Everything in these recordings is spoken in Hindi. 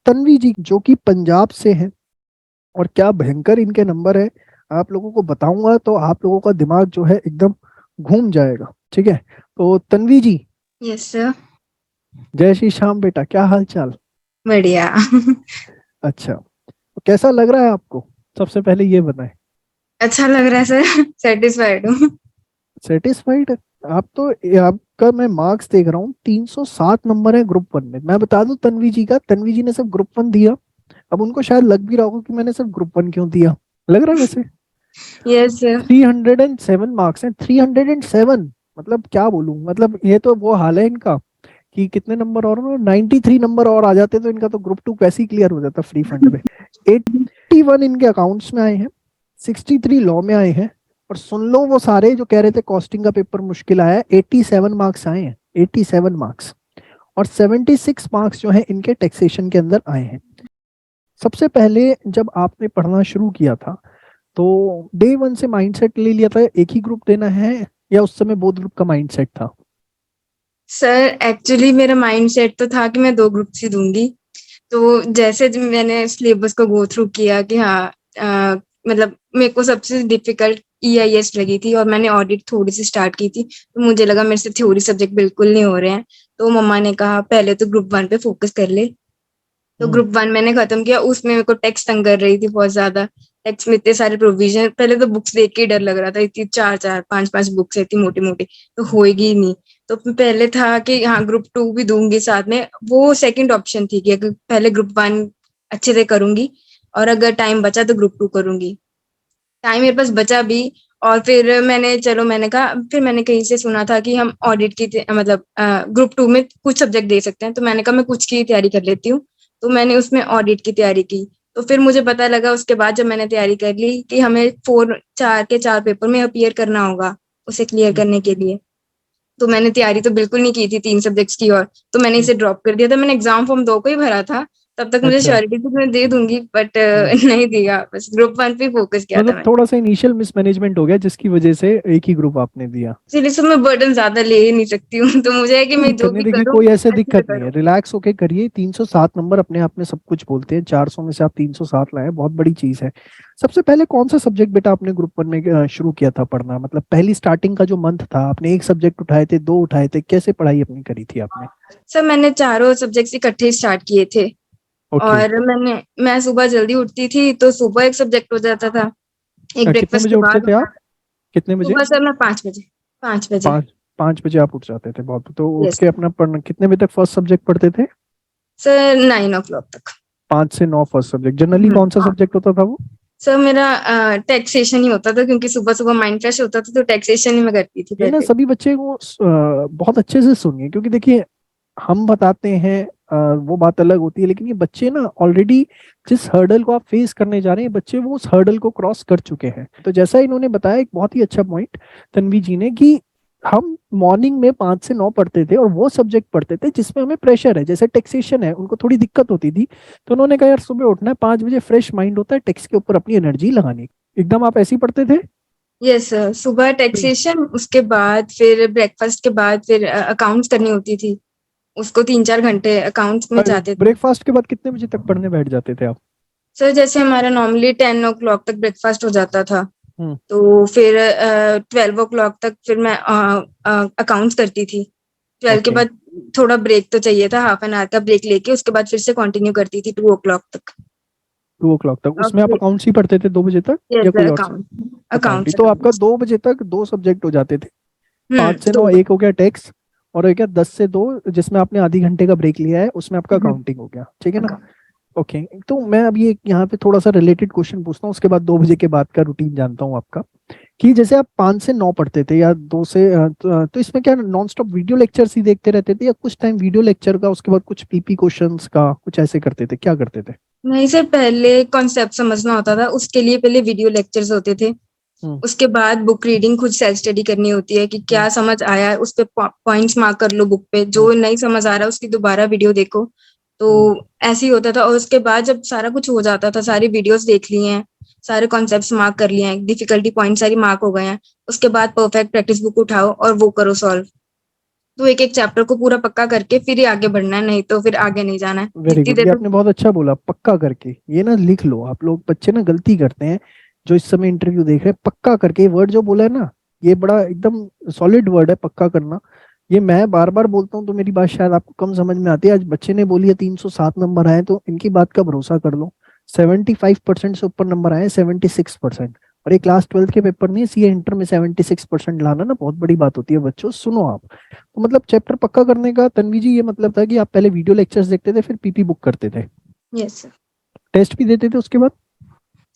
तन्वी जी जो कि पंजाब से हैं, और क्या भयंकर इनके नंबर है, आप लोगों को बताऊंगा तो आप लोगों का दिमाग जो है एकदम घूम जाएगा। ठीक है, तो तन्वी जी, यस सर। जय श्री श्याम बेटा, क्या हाल चाल? बढ़िया। अच्छा, तो कैसा लग रहा है आपको, सबसे पहले ये बताएं। अच्छा लग रहा है सर, सेटिस्फाइड हूँ। सेटिस्फाइड? आप तो, आपका मैं मार्क्स देख रहा हूँ, 307 नंबर है ग्रुप वन में। मैं बता दूं तन्वी जी का, तन्वी जी ने सिर्फ ग्रुप वन दिया। अब उनको शायद लग भी रहा होगा कि मैंने सिर्फ ग्रुप वन क्यों दिया, लग रहा है वैसे। Yes sir. 307 मार्क्स हैं, 307। मतलब क्या बोलूं, मतलब ये तो वो हाल है इनका कि कितने नंबर और 93 नंबर और आ जाते तो इनका तो ग्रुप टू कैसे ही क्लियर हो जाता फ्री फंड में। 81 इनके अकाउंट्स में आए हैं, 63 लॉ में आए हैं, और सुन लो वो सारे जो कह रहे थे कॉस्टिंग का पेपर मुश्किल आया है, 87 मार्क्स आए हैं, 87 मार्क्स। और 76 मार्क्स जो है इनके टैक्सेशन के अंदर आए हैं। सबसे पहले जब आपने पढ़ना शुरू किया था, तो डे वन से माइंडसेट ले लिया था एक ही ग्रुप देना है, या उस समय बोथ ग्रुप का माइंडसेट था? सर एक्चुअली मेरा माइंड सेट तो था कि मैं 2 ग्रुप ही दूँगी। तो जैसे ज मैंने सिलेबस को गो थ्रू किया कि हाँ, मतलब मेरे को सबसे डिफ़िकल्ट ईआईएस लगी थी और मैंने ऑडिट थोड़ी-सी स्टार्ट की थी। तो मुझे लगा मेरे से थ्योरी सब्जेक्ट बिल्कुल नहीं हो रहे हैं। तो मम्मा ने कहा पहले तो ग्रुप 1 पे फ़ोकस कर ले। तो हम्म। ग्रुप 1 मैंने खत्म किया, उसमें मेरे को टैक्स तंग कर रही थी बहुत ज़्यादा। टैक्स में इतने सारे प्रोविज़न, पहले तो बुक्स देख के ही डर लग रहा था, इतनी 4-4 5-5 बुक्स है, इतनी मोटी-मोटी, तो होएगी ही नहीं। तो पहले था कि हाँ, ग्रुप 2 भी दूँगी साथ में, वो सेकंड ऑप्शन थी कि अगर पहले ग्रुप 1 अच्छे से करूँगी और अगर टाइम बचा तो ग्रुप 2 करूँगी। टाइम मेरे पास बचा भी, और फिर मैंने कहा, फिर मैंने कहीं से सुना था कि हम ऑडिट की मतलब ग्रुप 2 में कुछ सब्जेक्ट दे सकते हैं, तो मैंने कहा मैं कुछ की तैयारी कर लेती हूँ। तो मैंने उसमें ऑडिट की तैयारी की। तो फिर मुझे पता लगा उसके बाद जब मैंने तैयारी कर ली कि हमें 4 के 4 पेपर में अपीयर करना होगा, उसे क्लियर हम्म। करने के लिए। तो मैंने तैयारी तो बिल्कुल नहीं की थी 3 सब्जेक्ट्स की, और तो मैंने हम्म। इसे ड्रॉप कर दिया था। मैंने एग्ज़ाम फॉर्म 2 को ही भरा था, तब तक मुझे अच्छा। श्योरिटी थी कि मैं दे दूँगी, बट हम्म। नहीं दिया। बस ग्रुप 1 पे फोकस किया था मतलब मैंने। थोड़ा सा इनिशियल मिसमैनेजमेंट हो गया जिसकी वजह से एक ही ग्रुप आपने दिया। इसलिए सब मैं बर्डन ज़्यादा ले ही नहीं सकती हूँ, तो मुझे है कि कोई मैं दिक्कत जो नहीं, भी देखिए करूँ, कोई ऐसे अच्छे से दिक्कत नहीं है, करूँ। रिलैक्स होके करिए। 307 नंबर अपने आप में सब कुछ बोलते हैं, 400 में से आप 307 लाए, बहुत बड़ी चीज है। सबसे पहले कौन सा सब्जेक्ट बेटा आपने ग्रुप वन में शुरू किया था पढ़ना, मतलब पहली स्टार्टिंग का जो मंथ था, आपने एक सब्जेक्ट उठाए थे, दो उठाए थे, कैसे पढ़ाई अपनी करी थी आपने? सर मैंने चारों सब्जेक्ट्स इकट्ठे स्टार्ट किए थे, ओके। और मैं सुबह जल्दी उठती थी, तो सुबह एक सब्जेक्ट हो जाता था, एक कितने ब्रेकफास्ट बजे के उठते बाद थे होता आप, था। कितने बजे? सुबह सर मैं 5 बजे, 5 बजे। 5 5 बजे आप उठ जाते थे? बहुत, तो उठ यस के अपना पढ़ना कितने बजे तक फर्स्ट सब्जेक्ट पढ़ते थे? सर, 9 ओ क्लॉक तक। 5 से 9 फर्स्ट सब्जेक्ट, जनरली हुँ। कौन सा सब्जेक्ट होता था वो? सर मेरा टैक्सेशन ही होता था, क्योंकि सुबह-सुबह माइंड फ्रेश होता था, तो टैक्सेशन ही मैं करती थी ये ना पहले। सभी बच्चे को बहुत अच्छे से सुनिए, क्योंकि देखिए हम बताते हैं, वो बात अलग होती है, लेकिन ये बच्चे ना ऑलरेडी जिस हर्डल को आप फेस करने जा रहे हैं, बच्चे वो उस हर्डल को क्रॉस कर चुके हैं। तो जैसा इन्होंने बताया, एक बहुत ही अच्छा पॉइंट तन्वी जी ने, कि हम मॉर्निंग में 5 से 9 पढ़ते थे और वो सब्जेक्ट पढ़ते थे जिसमें हमें प्रेशर है, जैसे टैक्सेशन है, उनको थोड़ी दिक्कत होती थी। तो उन्होंने कहा यार सुबह उठना है 5 बजे, फ्रेश माइंड होता है, टैक्स के ऊपर अपनी एनर्जी लगानी। एकदम आप ऐसे ही पढ़ते थे? यस सर, सुबह टैक्सेशन, उसके बाद फिर ब्रेकफास्ट के बाद फिर अकाउंट्स करनी होती थी। उसको 3-4 घंटे अकाउंट्स में जाते थे। ब्रेकफास्ट के बाद कितने बजे तक पढ़ने बैठ जाते थे आप? सर जैसे हमारा नॉर्मली 10 ओ क्लॉक तक ब्रेकफास्ट हो जाता था, हम्म। तो फिर 12 ओ क्लॉक तक फिर मैं अकाउंट्स करती थी। 12 के ओके। बाद थोड़ा ब्रेक तो चाहिए था, हाफ एन आवर का ब्रेक लेके उसके बाद फिर से कंटिन्यू करती थी 2 ओ क्लॉक तक। 2 o'clock तक और उसमें आप फिर अकाउंट्स ही पढ़ते थे 2 बजे तक, यस या सर, कोई और अकाउंट ही? अकाउंट्स तो आपका अकाउंट्स। 2 बजे तक दो सब्जेक्ट हो जाते थे, 5 से 9 2 एक हो गया टैक्स, और एक है 10 से 2 जिसमें आपने आधी घंटे का ब्रेक लिया है, उसमें आपका अकाउंटिंग हो गया, ठीक है ना? अकाउंट। ओके। तो मैं अभी एक यहाँ पे थोड़ा सा रिलेटेड क्वेश्चन पूछता हूँ, उसके बाद 2 बजे के बाद का रूटीन जानता हूँ आपका। कि जैसे आप 5 से 9 पढ़ते थे, या 2 से तो इसमें क्या नॉन स्टॉप वीडियो लेक्चर्स ही देखते रहते थे, या कुछ टाइम वीडियो लेक्चर का, उसके बाद कुछ पीपी क्वेश्चंस का कुछ ऐसे करते थे, क्या करते थे? नहीं सर, पहले कॉन्सेप्ट समझना होता था, उसके लिए पहले वीडियो लेक्चर्स होते थे। हम्म। उसके बाद बुक रीडिंग, खुद सेल्फ स्टडी करनी होती है कि हम्म। क्या समझ आया है, उस पे पॉइंट्स मार्क कर लो बुक पे, हम्म। जो नहीं समझ आ रहा है उसकी दोबारा वीडियो देखो। तो हम्म। ऐसे ही होता था, और उसके बाद जब सारा कुछ हो जाता था, सारी वीडियोस देख ली हैं, सारे कॉन्सेप्ट्स मार्क कर लिए हैं, डिफिकल्टी पॉइंट सारी मार्क हो गए हैं, उसके बाद परफेक्ट प्रैक्टिस बुक उठाओ और वो करो सॉल्व। तो एक एक चैप्टर को पूरा पक्का करके फिर ही आगे बढ़ना है, नहीं तो फिर आगे नहीं जाना है। वेरी जितनी गुड, ये देर आपने बहुत अच्छा बोला, पक्का करके। ये ना लिख लो, आप लोग बच्चे ना गलती करते हैं जो इस समय इंटरव्यू देख रहे हैं। पक्का करके, ये वर्ड जो बोला है ना, ये बड़ा एकदम सॉलिड वर्ड है, पक्का करना। ये मैं बार बार बोलता हूँ तो मेरी बात शायद आपको कम समझ में आती है। आज बच्चे ने बोली है 307 नंबर आए, तो इनकी बात का भरोसा कर लो। 75% से ऊपर नंबर आए, 76%। और ये क्लास 12th के पेपर नहीं है, सीए इंटर में 76% लाना ना बहुत बड़ी बात होती है। बच्चों सुनो आप, तो मतलब चैप्टर पक्का करने का तन्वी जी ये मतलब था कि आप पहले वीडियो लेक्चर्स देखते थे, फिर पीपी बुक करते थे, यस सर। टेस्ट भी देते थे उसके बाद।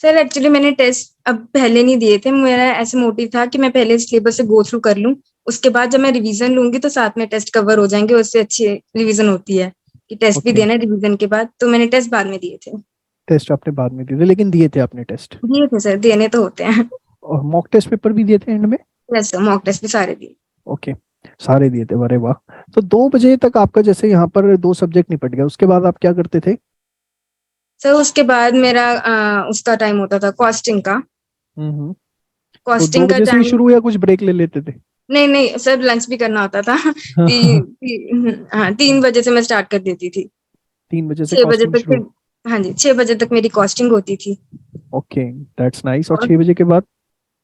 सर एक्चुअली मैंने टेस्ट अब पहले नहीं दिए थे, मेरा ऐसे मोटिव था कि मैं पहले सिलेबस से गो थ्रू कर लूं, उसके बाद जब मैं रिवीजन लूंगी तो साथ में टेस्ट कवर हो जाएंगे, उससे अच्छी रिवीजन होती है कि टेस्ट भी ओके, देना है रिवीजन के बाद। तो मैंने टेस्ट बाद में दिए थे। टेस्ट आपने बाद में दिए थे, लेकिन दिए थे आपने टेस्ट। दिए थे सर, देने तो होते हैं। और मॉक टेस्ट पेपर भी दिए थे एंड में। यस सर, मॉक टेस्ट भी सारे दिए। ओके, सारे दिए थे, अरे वाह। तो 2 बजे तक आपका जैसे यहाँ पर 2 सब्जेक्ट निपट गया, उसके बाद आप क्या करते थे? सर उसके बाद मेरा उसका टाइम होता था कॉस्टिंग का। हम्म। तो दो कॉस्टिंग का बजे से ही टाइम। शुरू या कुछ ब्रेक ले लेते थे? नहीं नहीं सर, लंच भी करना होता था। हाँ, 3 बजे से मैं स्टार्ट कर देती थी। 3 बजे से 6 बजे कॉस्टिंग तक शुरू। फिर, हाँ जी, 6 बजे तक मेरी कॉस्टिंग होती थी। Okay, that's nice. और और 6 बजे के बाद?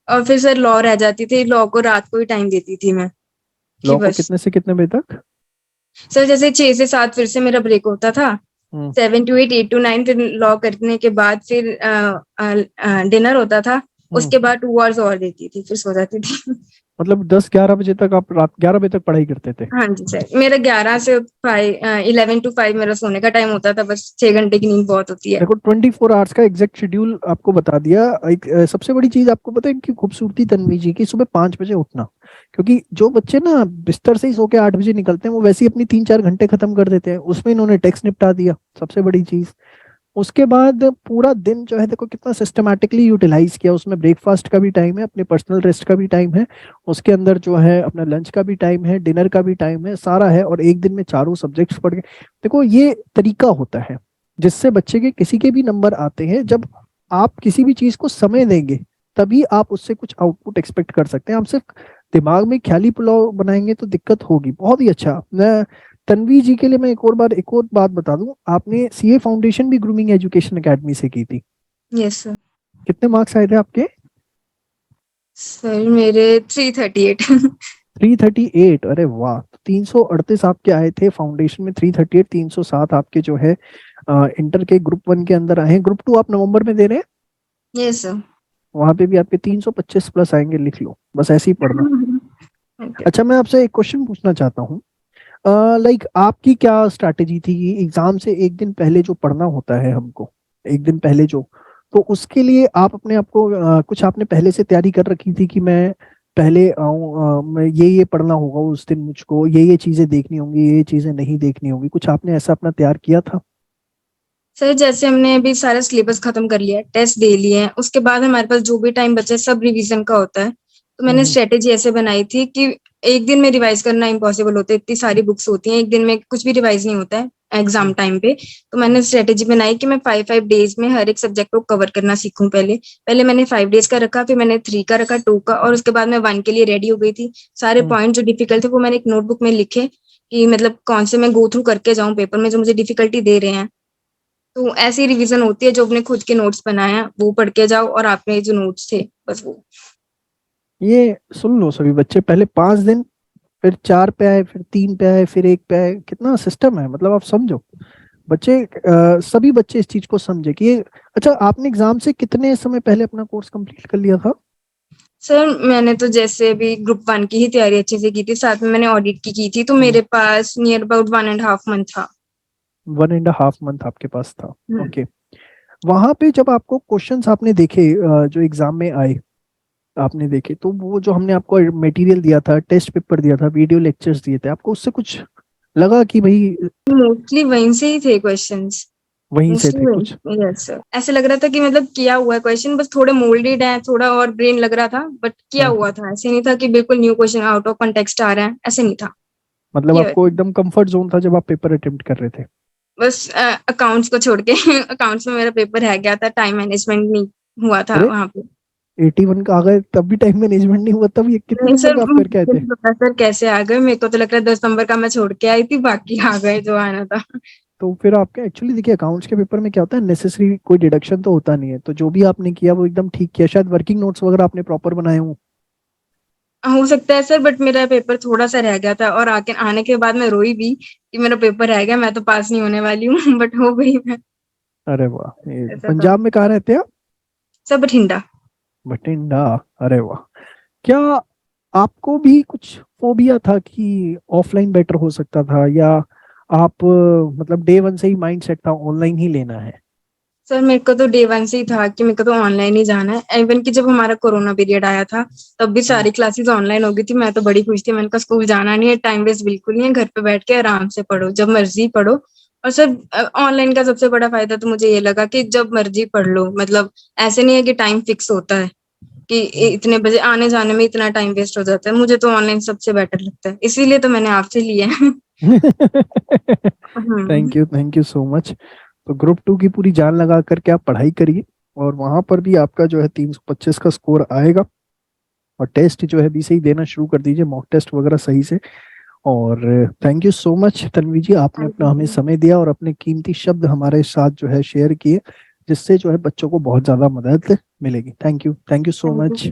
और फिर सर लॉ रह जाती थी, लॉ को रात को ही टाइम देती थी मैं कि लॉ को बस। कितने से कितने बजे तक? सर जैसे 6 से 7 फिर से मेरा ब्रेक होता था, हम्म 7 to 8, 8 to 9 फिर लॉ करने के बाद फिर डिनर होता था। हम्म। उसके बाद 2 आवर्स और देती थी, फिर सो जाती थी। मतलब 10-11 बजे तक, आप रात 11 बजे तक पढ़ाई करते थे? हाँ जी सर, मेरा 11 to 5 मेरा सोने का टाइम होता था, बस 6 घंटे की नींद बहुत होती है। देखो, 24 आवर्स का एग्जैक्ट शेड्यूल आपको बता दिया। एक सबसे बड़ी चीज आपको पता है इनकी खूबसूरती तन्वी जी की, सुबह 5 बजे उठना। क्योंकि जो बच्चे ना बिस्तर से ही सो के 8 बजे निकलते हैं, वो वैसे ही अपनी 3-4 घंटे खत्म कर देते हैं, उसमें इन्होंने टेक्स्ट निपटा दिया, सबसे बड़ी चीज। उसके बाद पूरा दिन जो है देखो कितना सिस्टमैटिकली यूटिलाइज किया। उसमें ब्रेकफास्ट का भी टाइम है, अपने पर्सनल रेस्ट का भी टाइम है, उसके अंदर जो है अपना लंच का भी टाइम है, डिनर का भी टाइम है, सारा है। और एक दिन में चारों सब्जेक्ट्स पढ़ के देखो, ये तरीका होता है जिससे बच्चे के किसी के भी नंबर आते हैं। जब आप किसी भी चीज को समय देंगे, तभी आप उससे कुछ आउटपुट एक्सपेक्ट कर सकते हैं। आप सिर्फ दिमाग में ख्याली पुलाव बनाएंगे तो दिक्कत होगी। बहुत ही अच्छा। मैं तन्वी जी के लिए मैं एक और बात बता दूं, आपने सीए फाउंडेशन भी ग्रूमिंग एजुकेशन एकेडमी से की थी। Yes sir. कितने मार्क्स आए थे आपके? सर मेरे 338। 338, अरे वाह। 338 आपके आए थे फाउंडेशन में, 338, 307 आपके जो है इंटर के ग्रुप 1 के अंदर आए हैं। ग्रुप 2 आप नवंबर में दे रहे हैं, यस सर। वहां पे भी आपके 325 प्लस आएंगे, लिख लो, बस ऐसे ही पढ़ना। अच्छा, मैं आपसे एक क्वेश्चन पूछना चाहता हूँ। लाइक आपकी क्या स्ट्रैटेजी थी एग्जाम से एक दिन पहले जो पढ़ना होता है हमको, एक दिन पहले जो, तो उसके लिए आप अपने आप को कुछ आपने पहले से तैयारी कर रखी थी कि मैं पहले आऊँ, मैं ये पढ़ना होगा उस दिन, मुझको ये चीजें देखनी होंगी, ये चीजें नहीं देखनी होंगी, कुछ आपने ऐसा अपना तैयार किया था? सर जैसे हमने अभी सारा सिलेबस खत्म कर लिया है, टेस्ट दे लिए हैं, उसके बाद हमारे पास जो भी टाइम बचा है सब रिवीजन का होता है। तो मैंने हम्म स्ट्रेटेजी ऐसे बनाई थी कि एक दिन में रिवाइज करना इम्पॉसिबल होता है, इतनी सारी बुक्स होती हैं, एक दिन में कुछ भी रिवाइज नहीं होता है एग्जाम हम्म टाइम पे। तो मैंने स्ट्रेटेजी बनाई कि मैं 5 5 डेज में हर एक सब्जेक्ट को कवर करना सीखूं। पहले पहले मैंने 5 डेज का रखा, फिर मैंने 3 का रखा, 2 का, और उसके बाद मैं 1 के लिए रेडी हो गई थी। सारे हम्म। पॉइंट जो डिफिकल्ट थे वो मैंने एक नोटबुक में लिखे कि मतलब कौन से मैं गो थ्रू करके जाऊं पेपर में जो मुझे डिफिकल्टी दे रहे हैं। तो ऐसी रिवीजन होती है, जो अपने खुद के नोट्स बनाए हैं वो पढ़ के जाओ, और आपने जो नोट्स थे बस वो। ये सुन लो सभी बच्चे, पहले 5 दिन, फिर 4 पे आए, फिर 3 पे आए, फिर 1 पे आए, कितना सिस्टम है, मतलब आप समझो। बच्चे सभी बच्चे इस चीज को समझे कि ये। अच्छा, आपने एग्जाम से कितने समय पहले अपना कोर्स कंप्लीट कर लिया था? सर मैंने तो जैसे अभी ग्रुप 1 की ही तैयारी अच्छे से की थी, साथ में मैंने ऑडिट की थी, तो मेरे पास नियर अबाउट 1.5 मंथ था। 1.5 मंथ आपके पास था। हम्म। ओके। वहां पे जब आपको क्वेश्चंस आपने देखे, जो एग्जाम में आए आपने देखे, तो वो जो हमने आपको मटेरियल दिया था, टेस्ट पेपर दिया था, वीडियो लेक्चर्स दिए थे, आपको उससे कुछ लगा कि भाई मोस्टली वहीं से ही थे क्वेश्चंस। वहीं से मोस्टली थे कुछ? वहीं, यस सर। ऐसे लग रहा था कि मतलब किया हुआ है क्वेश्चन, बस थोड़े मोल्डेड है, थोड़ा और ब्रेन लग रहा था, बट किया हाँ, हुआ था। ऐसे नहीं था कि बिल्कुल new question out of context आ रहा है, ऐसे नहीं था। मतलब किया आपको एकदम कंफर्ट जोन था जब आप पेपर अटेम्प्ट कर रहे थे? बस अकाउंट्स को छोड़ के। अकाउंट्स में मेरा पेपर रह गया था, टाइम मैनेजमेंट नहीं हुआ था अरे, वहां पे। 81 का आ गए तब भी टाइम मैनेजमेंट नहीं हुआ, तब ये कितने नहीं नंबर सर, का आप करके आए मुझे थे? नहीं पता सर कैसे आ गए, मेरे को तो लग रहा है 10 नंबर का मैं छोड़ के आई थी, बाकी आ गए जो आना था। तो फिर आपके एक्चुअली देखिए अकाउंट्स के पेपर में क्या होता है, नेसेसरी कोई डिडक्शन तो होता नहीं है, तो जो भी आपने किया वो एकदम ठीक किया, शायद वर्किंग नोट्स वगैरह आपने प्रॉपर बनाए हों। हो सकता है सर, बट मेरा पेपर थोड़ा सा रह गया था और आके आने के बाद मैं रोई भी कि मेरा पेपर रह गया, मैं तो पास नहीं होने वाली हूँ बट हो गई मैं। अरे वाह, ये ऐसा था पंजाब में कहाँ रहते हैं आप? सर, बठिंडा। बठिंडा। अरे वाह। क्या आपको भी कुछ फोबिया था कि ऑफलाइन बेटर हो सकता था, या आप मतलब डे वन से ही माइंड सेट था ऑनलाइन ही लेना है? सर मेरे को तो डे वन से ही था कि मेरे को तो ऑनलाइन ही जाना है। इवन कि जब हमारा कोरोना पीरियड आया था तब भी हम्म। सारी क्लासेस ऑनलाइन हो गई थी, मैं तो बड़ी खुश थी, मैंने कहा स्कूल जाना नहीं है, टाइम वेस्ट बिल्कुल नहीं है, घर पे बैठ के आराम से पढ़ो, जब मर्जी पढ़ो। और सर ऑनलाइन का सबसे बड़ा फायदा तो मुझे ये लगा कि जब मर्जी पढ़ लो, मतलब ऐसे नहीं है कि टाइम फिक्स होता है कि हम्म। इतने बजे आने जाने में इतना टाइम वेस्ट हो जाता है। मुझे तो ऑनलाइन सबसे बेटर लगता है, इसीलिए तो मैंने आपसे लिया है। Hmm. Thank you so much. तो ग्रुप टू की पूरी जान लगा करके आप पढ़ाई करिए, और वहां पर भी आपका जो है 325 का स्कोर आएगा। और टेस्ट जो है अभी से ही देना शुरू कर दीजिए, मॉक टेस्ट वगैरह सही से। और thank you so much Tanvi ji, आपने थैंक अपना हमें यू। समय दिया और अपने कीमती शब्द हमारे साथ जो है शेयर किए, जिससे जो है बच्चों को बहुत ज्यादा मदद मिलेगी। Thank you so thank you. Much.